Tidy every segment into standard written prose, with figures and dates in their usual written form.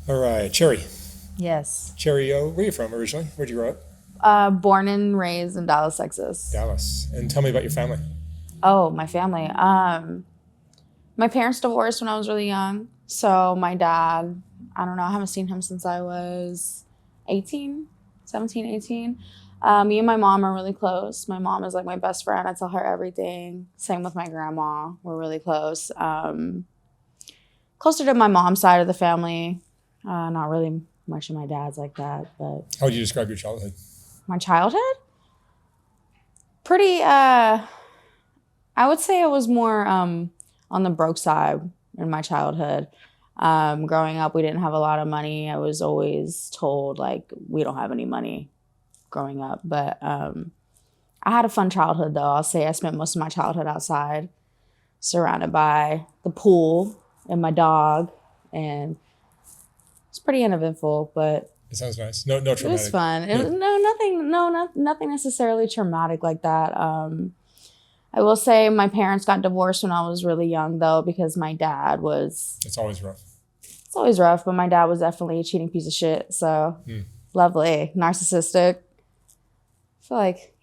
All right, Cherry. Yes. Cherry, where are you from originally? Where'd you grow up? Born and raised in Dallas, Texas. Dallas. And tell me about your family. Oh, my family. My parents divorced when I was really young. So my dad, I don't know, I haven't seen him since I was 18, 17, 18. Me and my mom are really close. My mom is like my best friend. I tell her everything. Same with my grandma. We're really close. Closer to my mom's side of the family. Not really much of my dad's like that, but How would you describe your childhood? my childhood, pretty I would say I was more on the broke side in my childhood. Growing up, we didn't have a lot of money. I was always told like we don't have any money growing up, but I had a fun childhood though. I'll say I spent most of my childhood outside, surrounded by the pool and my dog, and it's pretty uneventful, but It sounds nice. No, no it was traumatic. fun. It Yeah. was nothing necessarily traumatic like that. I will say my parents got divorced when I was really young though, because my dad was, It's always rough. it's always rough, but my dad was definitely a cheating piece of shit. So Mm. lovely, narcissistic. I feel like,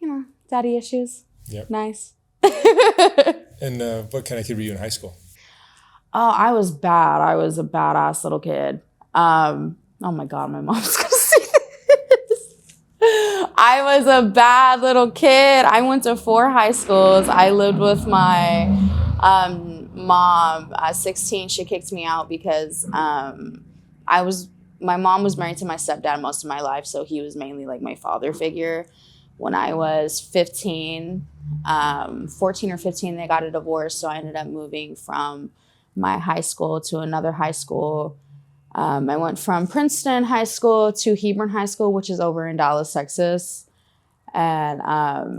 daddy issues. Yep. Nice. And what kind of kid were you in high school? Oh, I was bad. I was a badass little kid. Oh my God, my mom's gonna see this. I was a bad little kid. I went to 4 high schools. I lived with my mom. At 16, she kicked me out because my mom was married to my stepdad most of my life, so he was mainly like my father figure. When I was 15, 14 or 15, they got a divorce, so I ended up moving from my high school to another high school. I went from Princeton High School to Hebron High School, which is over in Dallas, Texas. And I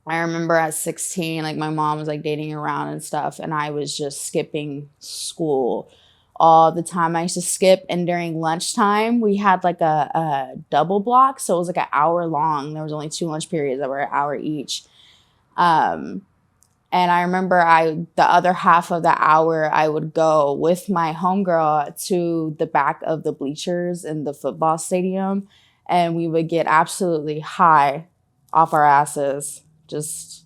remember at 16, like my mom was like dating around and stuff, and I was just skipping school all the time. I used to skip, and during lunchtime, we had like a double block, so it was like an hour long. There was only 2 lunch periods that were an hour each. Um, and I remember the other half of the hour, I would go with my homegirl to the back of the bleachers in the football stadium, and we would get absolutely high off our asses, just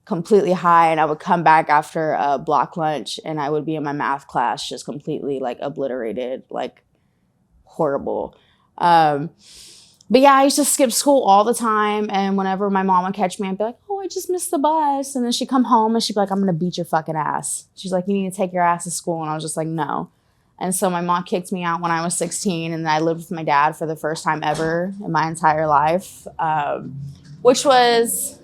completely high. And I would come back after a block lunch, and I would be in my math class, just completely like obliterated, like horrible. But yeah, I used to skip school all the time. And whenever my mom would catch me, I'd be like, oh, I just missed the bus. And then she'd come home and she'd be like, I'm going to beat your fucking ass. She's like, you need to take your ass to school. And I was just like, no. And so my mom kicked me out when I was 16. And then I lived with my dad for the first time ever in my entire life, which was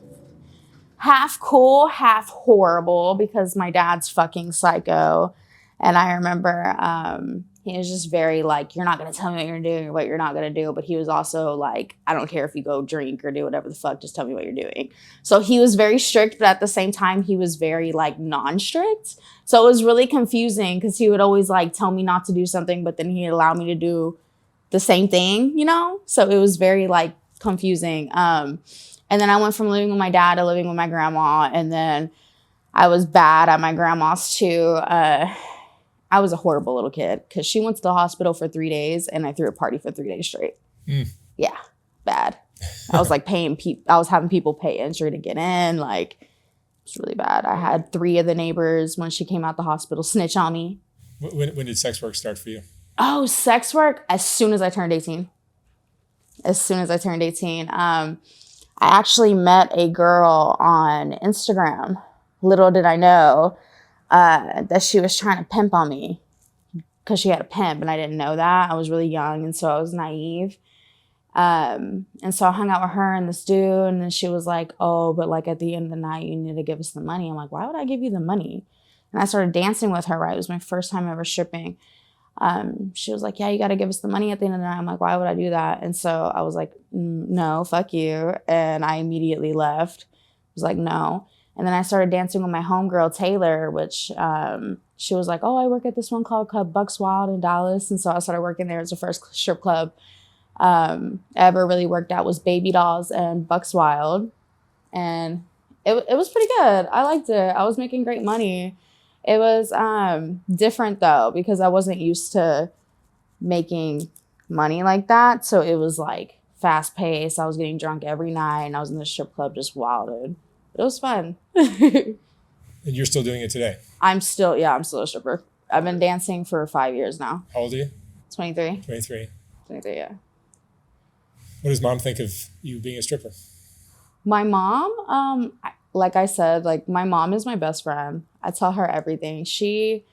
half cool, half horrible because my dad's fucking psycho. And I remember he was just very like, you're not going to tell me what you're doing or what you're not going to do. But he was also like, I don't care if you go drink or do whatever the fuck, just tell me what you're doing. So he was very strict, but at the same time, he was very like non-strict. So it was really confusing because he would always like tell me not to do something, but then he'd allow me to do the same thing, you know? So it was very like confusing. And then I went from living with my dad to living with my grandma. And then I was bad at my grandma's too. I was a horrible little kid because she went to the hospital for 3 days and I threw a party for 3 days straight. Mm. Yeah, bad. I was like I was having people pay entry to get in. Like, it's really bad. I had 3 of the neighbors when she came out the hospital snitch on me. When did sex work start for you? Oh, sex work as soon as I turned 18. As soon as I turned 18. I actually met a girl on Instagram. Little did I know that she was trying to pimp on me because she had a pimp, and I didn't know that. I was really young, and so I was naive. And so I hung out with her and this dude, and then she was like, oh, but like at the end of the night, you need to give us the money. I'm like, why would I give you the money? And I started dancing with her, right? It was my first time ever stripping. She was like, yeah, you got to give us the money at the end of the night. I'm like, why would I do that? And so I was like, no, fuck you. And I immediately left. I was like, no. And then I started dancing with my homegirl, Taylor, which she was like, oh, I work at this one called Bucks Wild in Dallas. And so I started working there. As the first strip club ever really worked out was Baby Dolls and Bucks Wild. And it was pretty good. I liked it. I was making great money. It was different though, because I wasn't used to making money like that. So it was like fast paced. I was getting drunk every night and I was in the strip club just wilded. It was fun. And you're still doing it today? I'm still a stripper. I've been dancing for 5 years now. How old are you? 23. 23. 23, yeah. What does mom think of you being a stripper? My mom, like I said, like my mom is my best friend. I tell her everything. She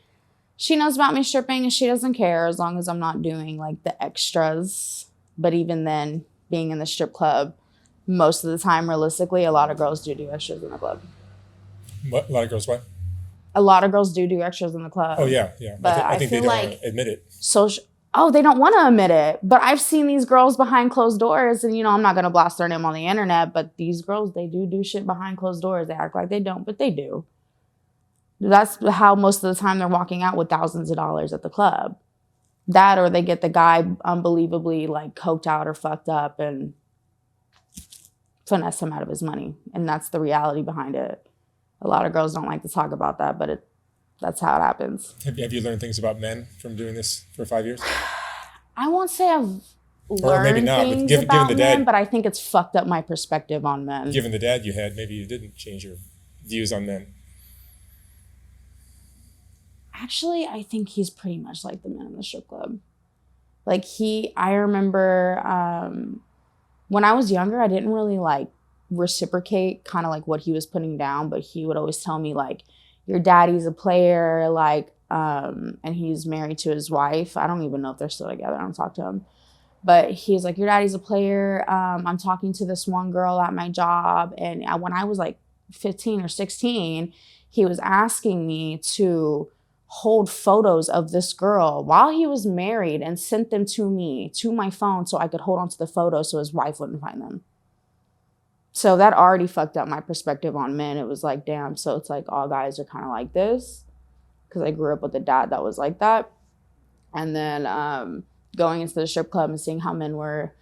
knows about me stripping and she doesn't care as long as I'm not doing like the extras. But even then, being in the strip club, most of the time, realistically, a lot of girls do extras in the club. What? A lot of girls what? A lot of girls do extras in the club. Oh, yeah, yeah. But I think they feel don't like want to admit it. they don't want to admit it. But I've seen these girls behind closed doors, and, I'm not going to blast their name on the internet, but these girls, they do shit behind closed doors. They act like they don't, but they do. That's how most of the time they're walking out with thousands of dollars at the club. That, or they get the guy unbelievably like coked out or fucked up and finesse him out of his money. And that's the reality behind it. A lot of girls don't like to talk about that, but that's how it happens. Have you learned things about men from doing this for 5 years? I won't say I've Or maybe learned not, but things given about the men, dad, but I think it's fucked up my perspective on men. given the dad you had, maybe you didn't change your views on men. Actually, I think he's pretty much like the men in the strip club. Like I remember when I was younger, I didn't really like reciprocate kind of like what he was putting down, but he would always tell me like, your daddy's a player, like, and he's married to his wife. I don't even know if they're still together. I don't talk to him. But he's like, your daddy's a player. I'm talking to this one girl at my job. And when I was like 15 or 16, he was asking me to hold photos of this girl while he was married and sent them to me, to my phone, so I could hold on to the photos so his wife wouldn't find them. So that already fucked up my perspective on men. It was like, damn, so it's like all guys are kind of like this, because I grew up with a dad that was like that. And then going into the strip club and seeing how men were,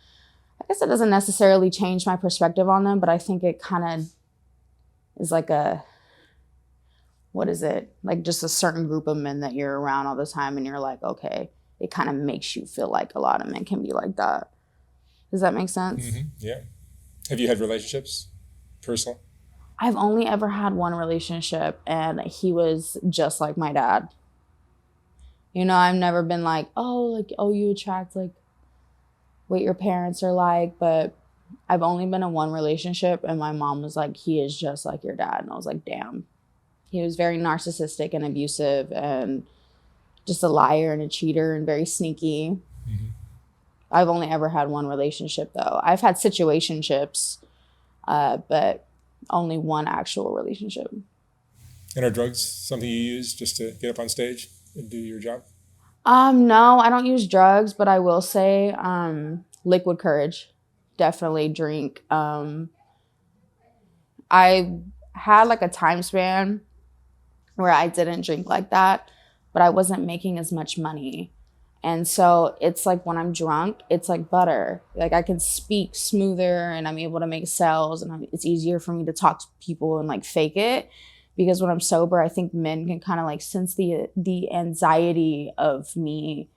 I guess it doesn't necessarily change my perspective on them, but I think it kind of is like what is it? Like just a certain group of men that you're around all the time and you're like, okay, it kind of makes you feel like a lot of men can be like that. Does that make sense? Mm-hmm. Yeah. Have you had relationships? Personal? I've only ever had one relationship and he was just like my dad. I've never been like, oh, you attract like what your parents are like, but I've only been in one relationship and my mom was like, he is just like your dad. And I was like, damn. He was very narcissistic and abusive and just a liar and a cheater and very sneaky. Mm-hmm. I've only ever had one relationship though. I've had situationships, but only one actual relationship. And are drugs something you use just to get up on stage and do your job? No, I don't use drugs, but I will say liquid courage. Definitely drink. I had like a time span where I didn't drink like that, but I wasn't making as much money. And so it's like when I'm drunk, it's like butter. Like I can speak smoother and I'm able to make sales and it's easier for me to talk to people and like fake it. Because when I'm sober, I think men can kind of like sense the anxiety of me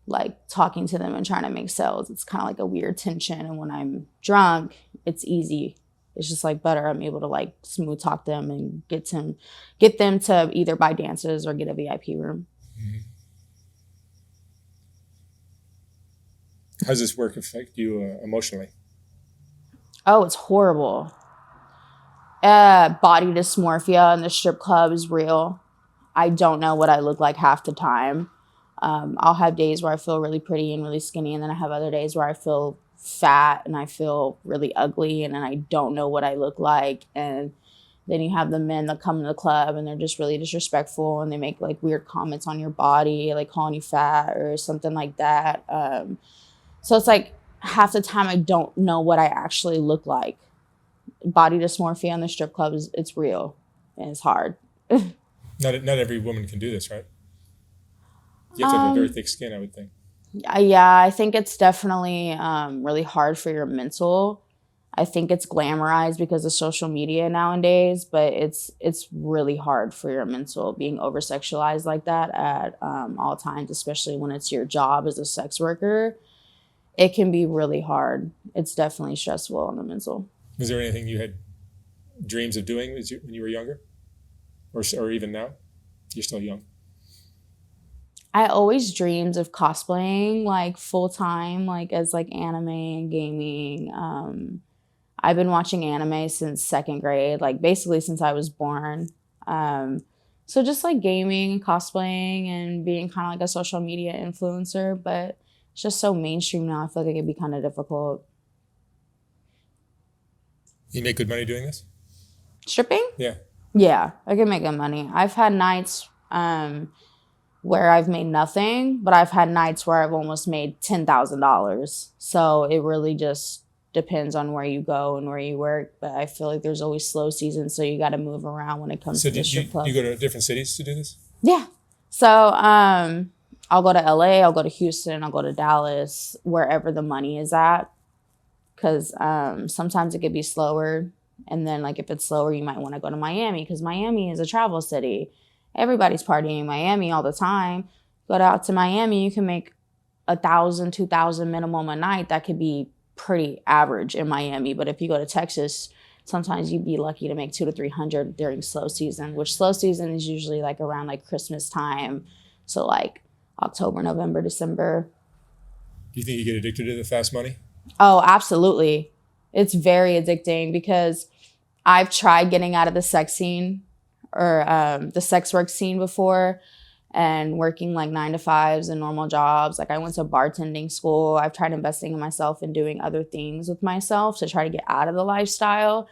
like talking to them and trying to make sales. It's kind of like a weird tension. And when I'm drunk, it's easy. It's just like butter. I'm able to like smooth talk them and get them to either buy dances or get a VIP room. Mm-hmm. How does this work affect you emotionally? Oh, it's horrible. Body dysmorphia in the strip club is real. I don't know what I look like half the time. I'll have days where I feel really pretty and really skinny, and then I have other days where I feel fat and I feel really ugly and then I don't know what I look like. And then you have the men that come to the club and they're just really disrespectful and they make like weird comments on your body, like calling you fat or something like that. So it's like half the time I don't know what I actually look like. Body dysmorphia in the strip club it's real and it's hard. Not every woman can do this, right? You have to have a very thick skin, I would think. Yeah, I think it's definitely really hard for your mental. I think it's glamorized because of social media nowadays, but it's really hard for your mental being over sexualized like that at all times, especially when it's your job as a sex worker. It can be really hard. It's definitely stressful on the mental. Was there anything you had dreams of doing when you were younger, or even now? You're still young. I always dreamed of cosplaying like full time, like as like anime and gaming. I've been watching anime since second grade, like basically since I was born. Um, so just like gaming and cosplaying and being kind of like a social media influencer, but it's just so mainstream now. I feel like it could be kind of difficult. You make good money doing this? Stripping? Yeah. Yeah, I can make good money. I've had nights where I've made nothing, but I've had nights where I've almost made $10,000. So it really just depends on where you go and where you work. But I feel like there's always slow seasons, so you got to move around when it comes to the strip club. Do you go to different cities to do this? Yeah. So I'll go to LA, I'll go to Houston, I'll go to Dallas, wherever the money is at. Because sometimes it could be slower. And then like if it's slower, you might want to go to Miami because Miami is a travel city. Everybody's partying in Miami all the time. Go out to Miami, you can make 1,000, 2,000 minimum a night. That could be pretty average in Miami. But if you go to Texas, sometimes you'd be lucky to make 200 to 300 during slow season, which slow season is usually like around like Christmas time. So like October, November, December. Do you think you get addicted to the fast money? Oh, absolutely. It's very addicting because I've tried getting out of the sex scene or the sex work scene before and working like 9 to 5s and normal jobs. Like I went to bartending school. I've tried investing in myself and doing other things with myself to try to get out of the lifestyle.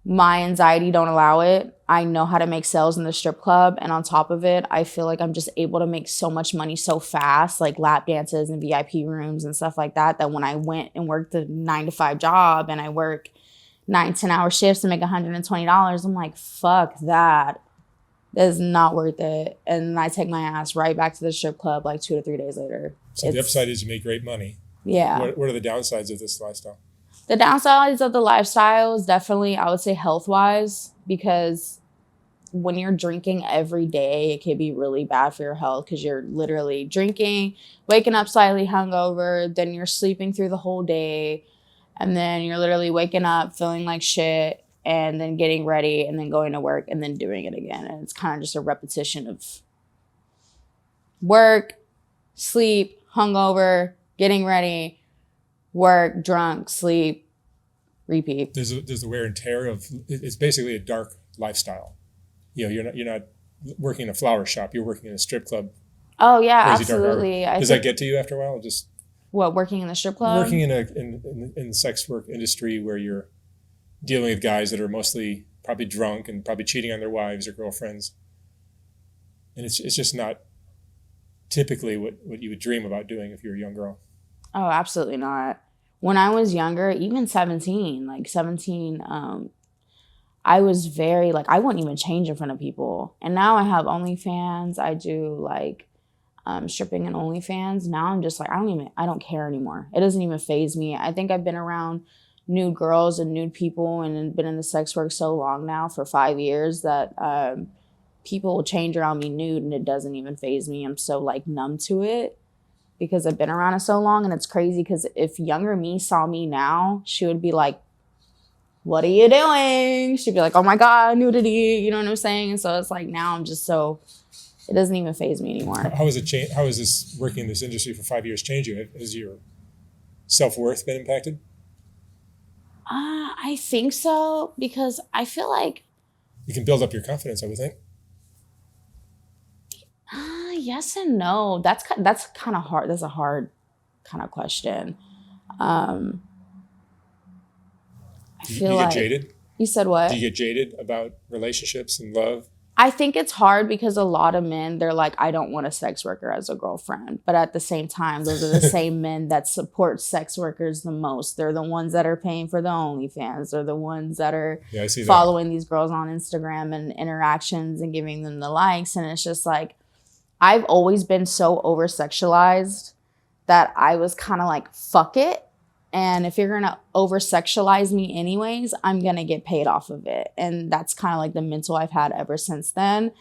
My anxiety don't allow it. I know how to make sales in the strip club. And on top of it, I feel like I'm just able to make so much money so fast, like lap dances and VIP rooms and stuff like that, that when I went and worked the 9 to 5 job and I work 9-10 hour shifts and make $120, I'm like, fuck that. That is not worth it. And I take my ass right back to the strip club like 2 to 3 days later. So the upside is you make great money. Yeah. What are the downsides of this lifestyle? The downsides of the lifestyle is definitely, I would say, health-wise, because when you're drinking every day, it can be really bad for your health because you're literally drinking, waking up slightly hungover, then you're sleeping through the whole day, and then you're literally waking up feeling like shit, and then getting ready, and then going to work, and then doing it again. And it's kind of just a repetition of work, sleep, hungover, getting ready, work, drunk, sleep, repeat. There's the wear and tear of it's basically a dark lifestyle. You know, you're not working in a flower shop. You're working in a strip club. Oh yeah, absolutely. Does that get to you after a while? Just what, working in the strip club? Working in the sex work industry where you're dealing with guys that are mostly probably drunk and probably cheating on their wives or girlfriends, and it's just not typically what you would dream about doing if you were a young girl. Oh, absolutely not. When I was younger, even 17, I was very, like, I wouldn't even change in front of people. And now I have OnlyFans. I do, like, stripping and OnlyFans. Now I'm just like, I don't care anymore. It doesn't even faze me. I think I've been around nude girls and nude people and been in the sex work so long now for 5 years that people will change around me nude and it doesn't even faze me. I'm so, like, numb to it, because I've been around it so long. And it's crazy because if younger me saw me now, she would be like, what are you doing? She'd be like, oh my God, nudity. You know what I'm saying? And so it's like, now I'm just so, it doesn't even faze me anymore. How has this working in this industry for 5 years changed you? Has your self-worth been impacted? I think so, because I feel like you can build up your confidence, I would think. Yes and no. That's kind of hard. That's a hard kind of question. I feel you get like jaded. You said what? Do you get jaded about relationships and love? I think it's hard because a lot of men, they're like, I don't want a sex worker as a girlfriend. But at the same time, those are the same men that support sex workers the most. They're the ones that are paying for the OnlyFans. They're the ones that are following these girls on Instagram and interactions and giving them the likes. And it's just like, I've always been so over-sexualized that I was kind of like, fuck it. And if you're going to over sexualize me anyways, I'm going to get paid off of it. And that's kind of like the mental I've had ever since then.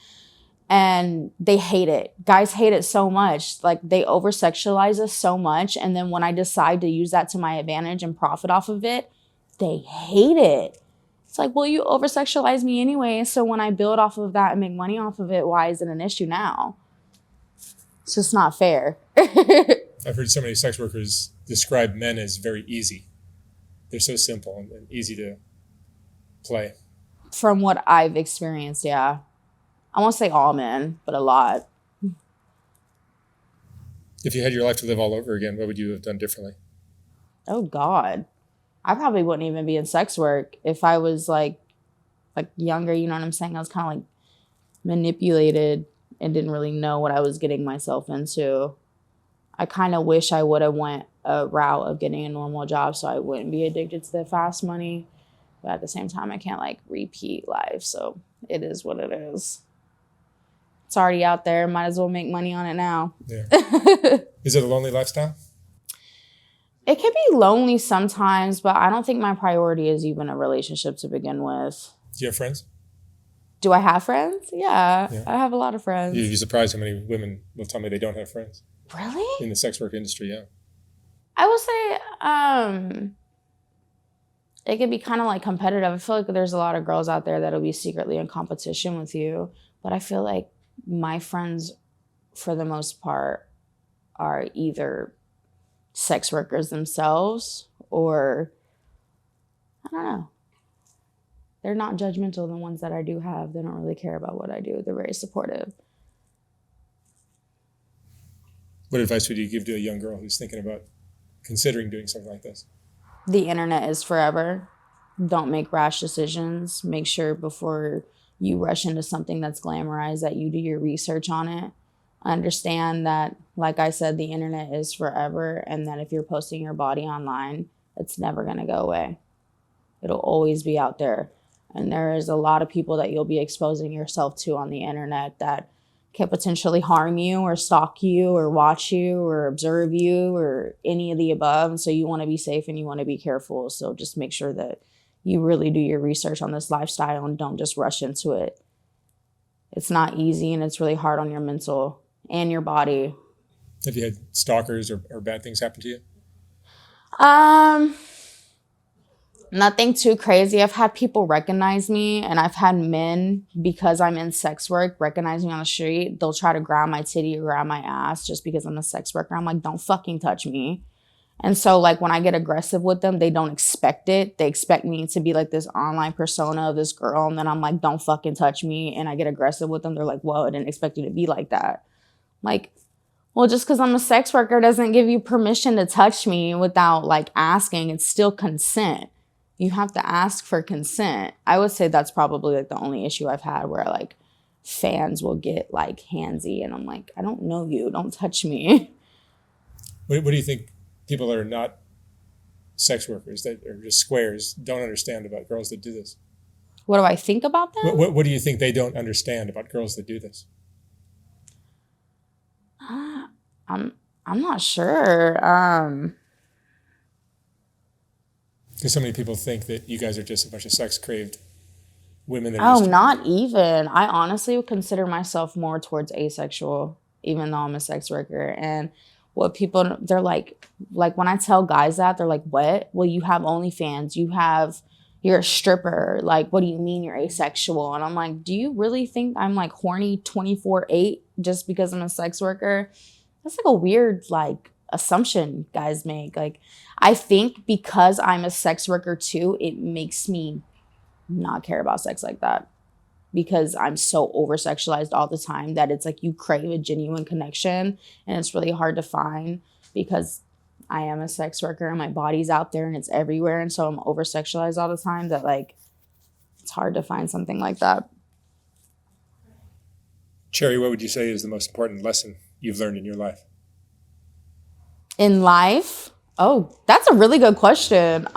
And they hate it. Guys hate it so much. Like they over sexualize us so much. And then when I decide to use that to my advantage and profit off of it, they hate it. It's like, well, you over sexualize me anyway. So when I build off of that and make money off of it, why is it an issue now? It's just not fair. I've heard so many sex workers describe men as very easy. They're so simple and easy to play. From what I've experienced, yeah. I won't say all men, but a lot. If you had your life to live all over again, what would you have done differently? Oh, God. I probably wouldn't even be in sex work if I was like younger, you know what I'm saying? I was kind of like manipulated and didn't really know what I was getting myself into. I kind of wish I would have went a route of getting a normal job so I wouldn't be addicted to the fast money. But at the same time, I can't like repeat life. So it is what it is. It's already out there. Might as well make money on it now. Yeah. Is it a lonely lifestyle? It can be lonely sometimes, but I don't think my priority is even a relationship to begin with. Do you have friends? Do I have friends? Yeah. I have a lot of friends. You'd be surprised how many women will tell me they don't have friends. Really? In the sex work industry, yeah. I will say it can be kind of like competitive. I feel like there's a lot of girls out there that'll be secretly in competition with you. But I feel like my friends, for the most part, are either sex workers themselves or, I don't know. They're not judgmental, the ones that I do have. They don't really care about what I do. They're very supportive. What advice would you give to a young girl who's thinking about considering doing something like this? The internet is forever. Don't make rash decisions. Make sure before you rush into something that's glamorized that you do your research on it. Understand that, like I said, the internet is forever, and that if you're posting your body online, it's never going to go away. It'll always be out there. And there is a lot of people that you'll be exposing yourself to on the internet that can potentially harm you or stalk you or watch you or observe you or any of the above. And so you want to be safe and you want to be careful. So just make sure that you really do your research on this lifestyle and don't just rush into it. It's not easy and it's really hard on your mental and your body. Have you had stalkers or bad things happen to you? Nothing too crazy. I've had people recognize me, and I've had men, because I'm in sex work, recognize me on the street. They'll try to grab my titty or grab my ass just because I'm a sex worker. I'm like, don't fucking touch me. And so like when I get aggressive with them, they don't expect it. They expect me to be like this online persona of this girl. And then I'm like, don't fucking touch me. And I get aggressive with them. They're like, whoa, I didn't expect you to be like that. Like, well, just because I'm a sex worker doesn't give you permission to touch me without like asking. It's still consent. You have to ask for consent. I would say that's probably like the only issue I've had where like fans will get like handsy and I'm like, I don't know you. Don't touch me. What do you think people that are not sex workers, that are just squares, don't understand about girls that do this? What do I think about them? What do you think they don't understand about girls that do this? I'm not sure. Because so many people think that you guys are just a bunch of sex-craved women. That Oh, not even. I honestly would consider myself more towards asexual, even though I'm a sex worker. And what people, they're like when I tell guys that, they're like, what? Well, you have OnlyFans. You're a stripper. Like, what do you mean you're asexual? And I'm like, do you really think I'm like horny 24/8 just because I'm a sex worker? That's like a weird like assumption guys make. Like, I think because I'm a sex worker too, it makes me not care about sex like that. Because I'm so over-sexualized all the time that it's like you crave a genuine connection and it's really hard to find because I am a sex worker and my body's out there and it's everywhere. And so I'm over-sexualized all the time that like it's hard to find something like that. Cherry, what would you say is the most important lesson you've learned in your life? In life? Oh, that's a really good question.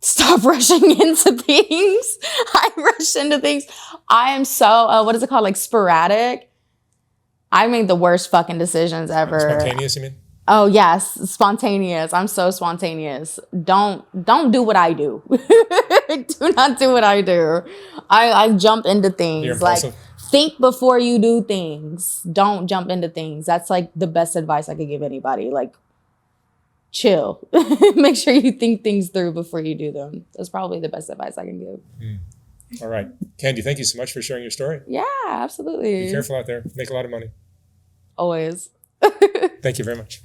Stop rushing into things. I rush into things. I am so, what is it called? Like sporadic. I make the worst fucking decisions ever. Spontaneous, you mean? Oh yes, spontaneous. I'm so spontaneous. Don't do what I do. Do not do what I do. I jump into You're things. Like, impulsive. think before you do things. Don't jump into things. That's like the best advice I could give anybody. Like, chill. Make sure you think things through before you do them. That's probably the best advice I can give. All right. Candy, thank you so much for sharing your story. Yeah, absolutely. Be careful out there. Make a lot of money. Always. Thank you very much.